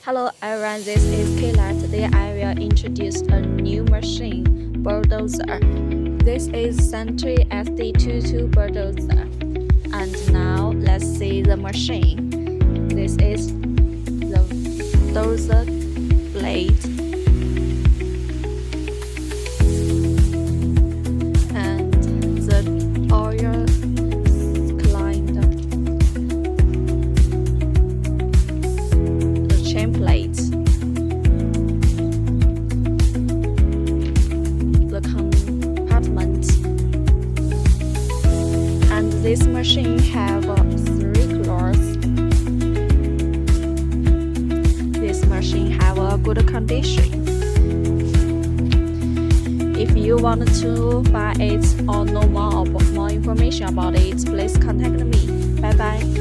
Hello everyone, this is Kayla. Today I will introduce a new machine, bulldozer. This is Sentry SD22 bulldozer. And now let's see the machine. This is the dozer blade and the oil cylinder, the chain plate, the compartment, and this machine have 3 claws. This machine have a good condition. If you want to buy it or know more information about it, please contact me. Bye bye.